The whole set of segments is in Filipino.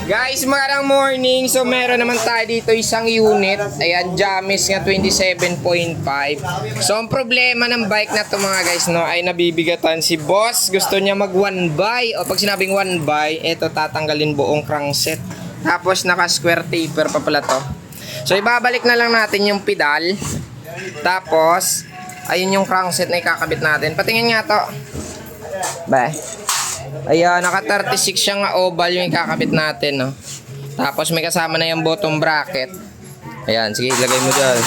Guys, magandang morning. So meron naman tayo dito isang unit. Ayan, Jamis nga 27.5. So ang problema ng bike na to mga guys, no, ay nabibigatan si boss. Gusto niya mag one by. O pag sinabing one by, eto tatanggalin buong crankset. Tapos naka square taper pa pala to. So ibabalik na lang natin yung pedal. Tapos ayun yung crankset na ikakabit natin. Patingin nga to. Ba. Ayan, naka 36 siya nga oval yung ikakabit natin, no? Tapos may kasama na yung bottom bracket. Ayan, sige, ilagay mo dyan.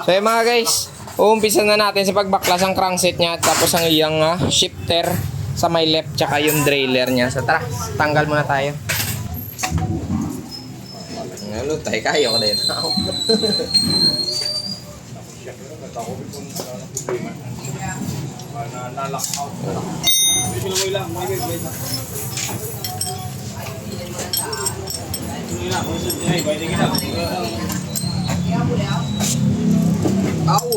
So yun mga guys, uumpisa na natin sa pagbaklas ang crankset niya. Tapos ang iyang shifter sa may left, tsaka yung derailleur niya. So tara, tanggal muna tayo. Lutay, kaya ko din. Au!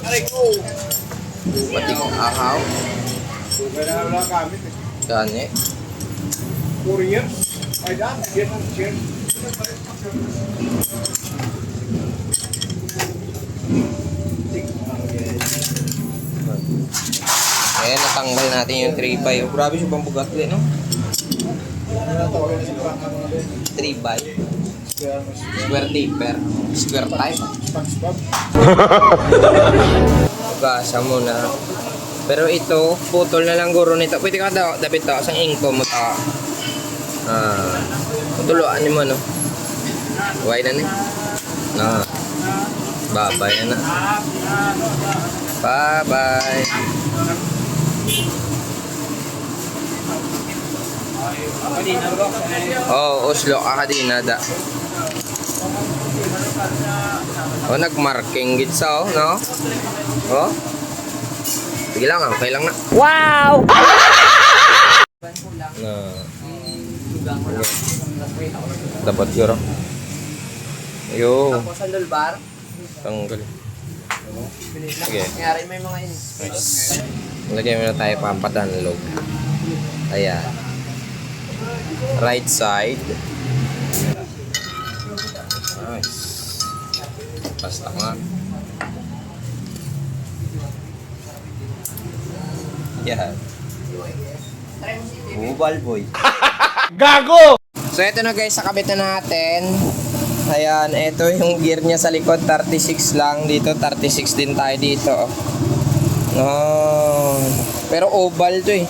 Aray ko! Pati kong akaw. Gani. 4 years? Ay, dami. Get on chair. Ayan, natanggal natin yung 3x. Grabe siya pang bugat no? 3x. Square taper. Square type. Gasa mo na. Pero ito, putol na lang guro nito. Pwede ka daw, dapat ito, isang ingko mo ito. Tuloan niyo mo, no? Huwag na ni. Bye-bye na. Bye-bye. Oh, Oslo Akadina da. Oh, nagmarking gitsa, oh, no? Oh. Sige lang, okay lang na. Wow! Dapat yun, yo. Tapos ang lulbar. Tanggal. Sige. Nangyari may mga in. Lagyan mo na tayo pampadanlog. Ayan. Right side. Nice. Basta nga. Yan. Bubal boy. Gago! So ito na guys, sakabit na natin. Ayan, ito yung gear niya sa likod, 36 lang. Dito, 36 din tayo dito. Oh. Pero oval to eh.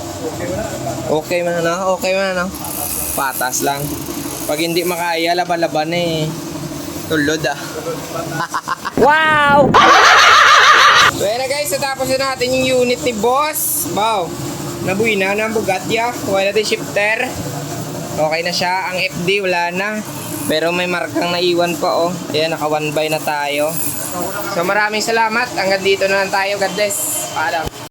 Okay man na, okay man na. Patas lang. Pag hindi makaya, laban-laban eh. Tulod ah. Wow! So ayan na guys, natapos na natin yung unit ni boss. Wow. Nabuhay na ng bugatya. Kuha natin shifter. Okay na siya. Ang FD wala na. Pero may markang naiwan pa, oh. Ayan, naka 1 by na tayo. So maraming salamat. Hanggang dito na lang tayo. God bless. Paalam.